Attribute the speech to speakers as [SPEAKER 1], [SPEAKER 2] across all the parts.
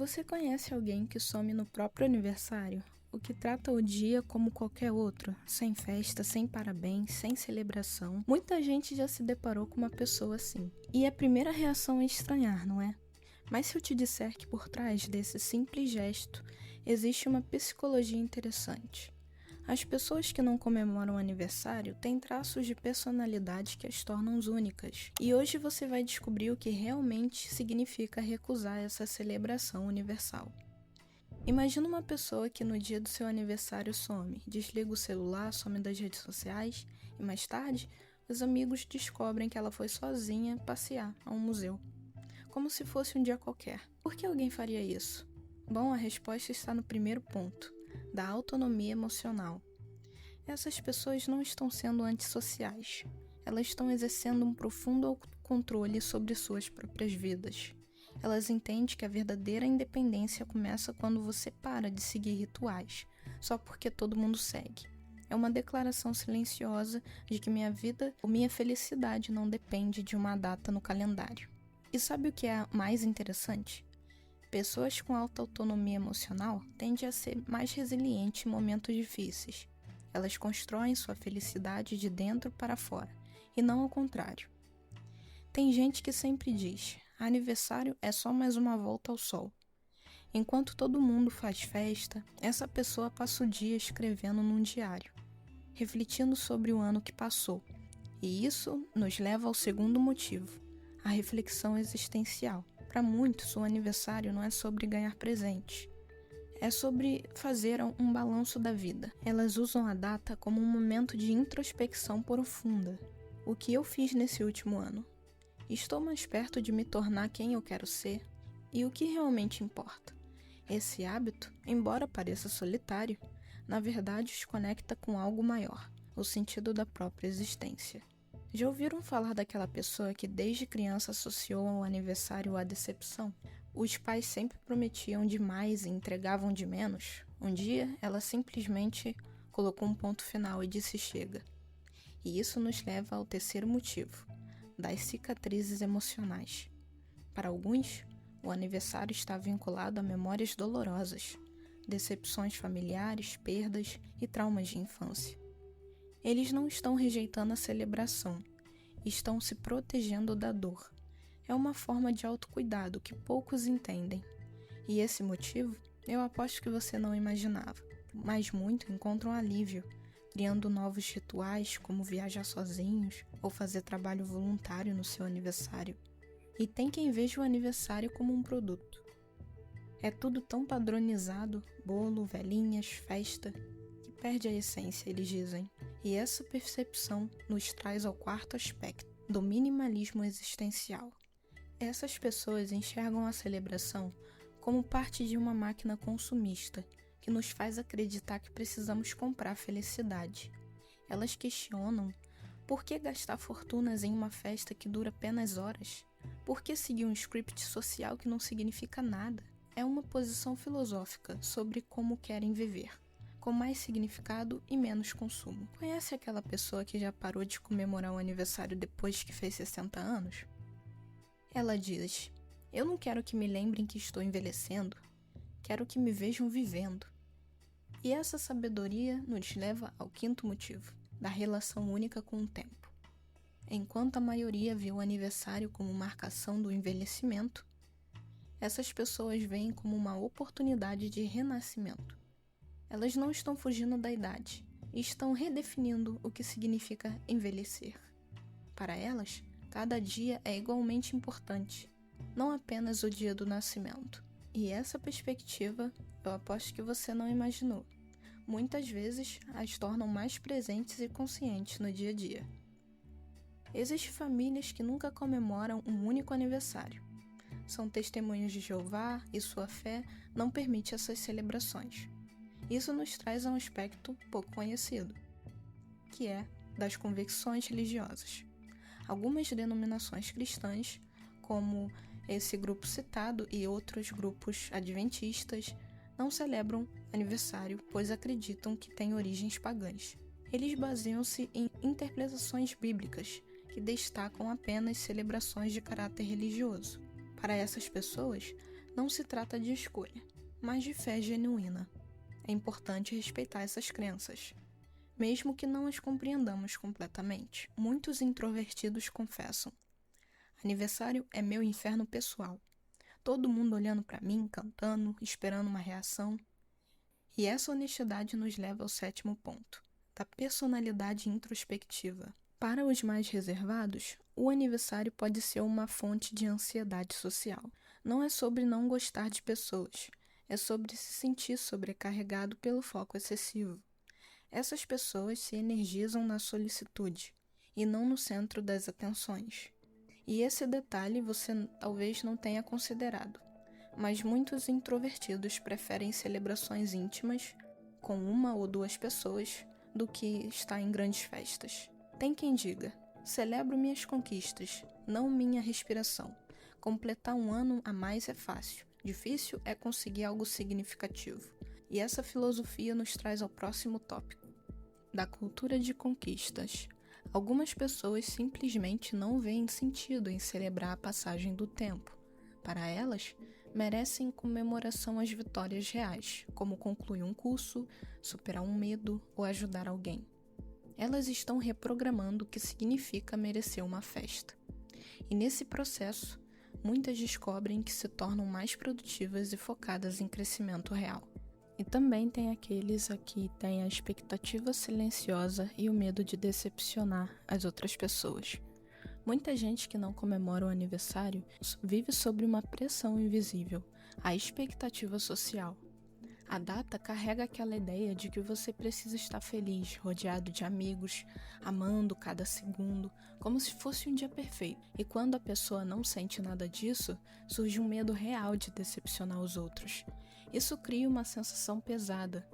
[SPEAKER 1] Você conhece alguém que some no próprio aniversário? O que trata o dia como qualquer outro, sem festa, sem parabéns, sem celebração? Muita gente já se deparou com uma pessoa assim. E a primeira reação é estranhar, não é? Mas se eu te disser que por trás desse simples gesto existe uma psicologia interessante. As pessoas que não comemoram o aniversário têm traços de personalidade que as tornam únicas. E hoje você vai descobrir o que realmente significa recusar essa celebração universal. Imagina uma pessoa que no dia do seu aniversário some, desliga o celular, some das redes sociais e mais tarde os amigos descobrem que ela foi sozinha passear a um museu. Como se fosse um dia qualquer. Por que alguém faria isso? Bom, a resposta está no primeiro ponto, da autonomia emocional. Essas pessoas não estão sendo antissociais. Elas estão exercendo um profundo controle sobre suas próprias vidas. Elas entendem que a verdadeira independência começa quando você para de seguir rituais, só porque todo mundo segue. É uma declaração silenciosa de que minha vida ou minha felicidade não depende de uma data no calendário. E sabe o que é mais interessante? Pessoas com alta autonomia emocional tendem a ser mais resilientes em momentos difíceis. Elas constroem sua felicidade de dentro para fora, e não ao contrário. Tem gente que sempre diz: aniversário é só mais uma volta ao sol. Enquanto todo mundo faz festa, essa pessoa passa o dia escrevendo num diário, refletindo sobre o ano que passou. E isso nos leva ao segundo motivo, a reflexão existencial. Para muitos, o aniversário não é sobre ganhar presentes. É sobre fazer um balanço da vida. Elas usam a data como um momento de introspecção profunda. O que eu fiz nesse último ano? Estou mais perto de me tornar quem eu quero ser? E o que realmente importa? Esse hábito, embora pareça solitário, na verdade os conecta com algo maior, o sentido da própria existência. Já ouviram falar daquela pessoa que desde criança associou ao aniversário à decepção? Os pais sempre prometiam demais e entregavam de menos. Um dia, ela simplesmente colocou um ponto final e disse chega. E isso nos leva ao terceiro motivo, das cicatrizes emocionais. Para alguns, o aniversário está vinculado a memórias dolorosas, decepções familiares, perdas e traumas de infância. Eles não estão rejeitando a celebração, estão se protegendo da dor. É uma forma de autocuidado que poucos entendem. E esse motivo, eu aposto que você não imaginava, mas muitos encontram alívio, criando novos rituais como viajar sozinhos ou fazer trabalho voluntário no seu aniversário. E tem quem veja o aniversário como um produto. É tudo tão padronizado, bolo, velhinhas, festa, que perde a essência, eles dizem. E essa percepção nos traz ao quarto aspecto, do minimalismo existencial. Essas pessoas enxergam a celebração como parte de uma máquina consumista, que nos faz acreditar que precisamos comprar felicidade. Elas questionam: por que gastar fortunas em uma festa que dura apenas horas? Por que seguir um script social que não significa nada? É uma posição filosófica sobre como querem viver, com mais significado e menos consumo. Conhece aquela pessoa que já parou de comemorar o aniversário depois que fez 60 anos? Ela diz: eu não quero que me lembrem que estou envelhecendo, quero que me vejam vivendo. E essa sabedoria nos leva ao quinto motivo, da relação única com o tempo. Enquanto a maioria viu o aniversário como marcação do envelhecimento, essas pessoas veem como uma oportunidade de renascimento. Elas não estão fugindo da idade, e estão redefinindo o que significa envelhecer. Para elas, cada dia é igualmente importante, não apenas o dia do nascimento. E essa perspectiva, eu aposto que você não imaginou. Muitas vezes, as tornam mais presentes e conscientes no dia a dia. Existem famílias que nunca comemoram um único aniversário. São testemunhas de Jeová e sua fé não permite essas celebrações. Isso nos traz a um aspecto pouco conhecido, que é das convicções religiosas. Algumas denominações cristãs, como esse grupo citado e outros grupos adventistas, não celebram aniversário, pois acreditam que tem origens pagãs. Eles baseiam-se em interpretações bíblicas, que destacam apenas celebrações de caráter religioso. Para essas pessoas, Não se trata de escolha, mas de fé genuína. É importante respeitar essas crenças, mesmo que não as compreendamos completamente. Muitos introvertidos confessam: aniversário é meu inferno pessoal. Todo mundo olhando para mim, cantando, esperando uma reação. E essa honestidade nos leva ao 7º ponto, da personalidade introspectiva. Para os mais reservados, o aniversário pode ser uma fonte de ansiedade social. Não é sobre não gostar de pessoas, é sobre se sentir sobrecarregado pelo foco excessivo. Essas pessoas se energizam na solicitude e não no centro das atenções. E esse detalhe você talvez não tenha considerado, mas muitos introvertidos preferem celebrações íntimas com 1 ou 2 pessoas do que estar em grandes festas. Tem quem diga: celebro minhas conquistas, não minha respiração. Completar 1 ano a mais é fácil, difícil é conseguir algo significativo. E essa filosofia nos traz ao próximo tópico, da cultura de conquistas. Algumas pessoas simplesmente não veem sentido em celebrar a passagem do tempo. Para elas, merecem comemoração às vitórias reais, como concluir um curso, superar um medo ou ajudar alguém. Elas estão reprogramando o que significa merecer uma festa. E nesse processo, muitas descobrem que se tornam mais produtivas e focadas em crescimento real. E também tem aqueles que têm a expectativa silenciosa e o medo de decepcionar as outras pessoas. Muita gente que não comemora o aniversário vive sob uma pressão invisível, a expectativa social. A data carrega aquela ideia de que você precisa estar feliz, rodeado de amigos, amando cada segundo, como se fosse um dia perfeito. E quando a pessoa não sente nada disso, surge um medo real de decepcionar os outros. Isso cria uma sensação pesada.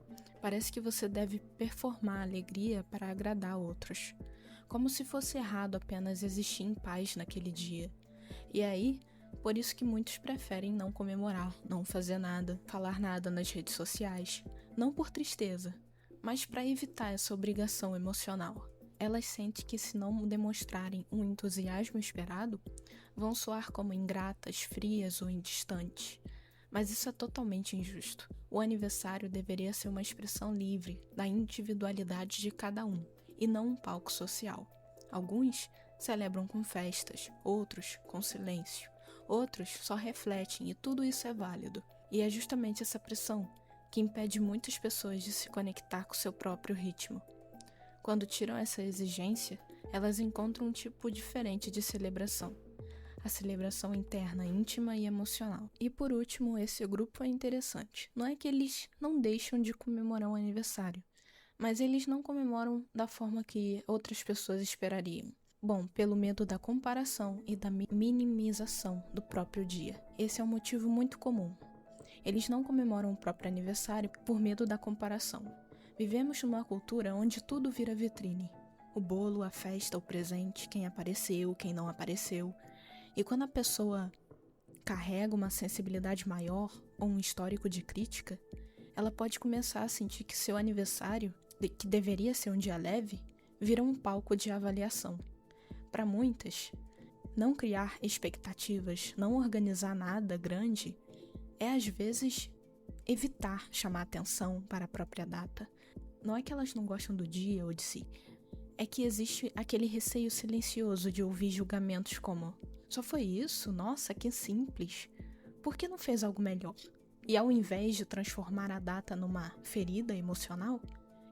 [SPEAKER 1] Parece que você deve performar alegria para agradar outros, como se fosse errado apenas existir em paz naquele dia. E aí, por isso que muitos preferem não comemorar, não fazer nada, falar nada nas redes sociais, não por tristeza, mas para evitar essa obrigação emocional. Elas sentem que se não demonstrarem um entusiasmo esperado, vão soar como ingratas, frias ou indistantes. Mas isso é totalmente injusto. O aniversário deveria ser uma expressão livre da individualidade de cada um, e não um palco social. Alguns celebram com festas, outros com silêncio, outros só refletem, e tudo isso é válido. E é justamente essa pressão que impede muitas pessoas de se conectar com seu próprio ritmo. Quando tiram essa exigência, elas encontram um tipo diferente de celebração. A celebração interna, íntima e emocional. E por último, esse grupo é interessante. Não é que eles não deixam de comemorar o aniversário, mas eles não comemoram da forma que outras pessoas esperariam. Bom, pelo medo da comparação e da minimização do próprio dia. Esse é um motivo muito comum. Eles não comemoram o próprio aniversário por medo da comparação. Vivemos numa cultura onde tudo vira vitrine. O bolo, a festa, o presente, quem apareceu, quem não apareceu. E quando a pessoa carrega uma sensibilidade maior ou um histórico de crítica, ela pode começar a sentir que seu aniversário, que deveria ser um dia leve, vira um palco de avaliação. Para muitas, não criar expectativas, não organizar nada grande, é às vezes evitar chamar atenção para a própria data. Não é que elas não gostam do dia ou de si, é que existe aquele receio silencioso de ouvir julgamentos como: só foi isso? Nossa, que simples. Por que não fez algo melhor? E ao invés de transformar a data numa ferida emocional,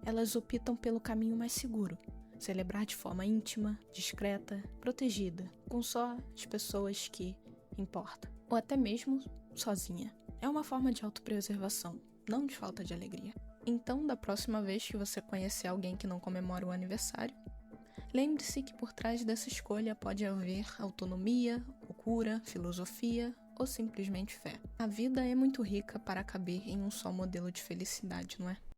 [SPEAKER 1] elas optam pelo caminho mais seguro. Celebrar de forma íntima, discreta, protegida, com só as pessoas que importam. Ou até mesmo sozinha. É uma forma de autopreservação, não de falta de alegria. Então, da próxima vez que você conhecer alguém que não comemora o aniversário, lembre-se que por trás dessa escolha pode haver autonomia, loucura, filosofia ou simplesmente fé. A vida é muito rica para caber em um só modelo de felicidade, não é?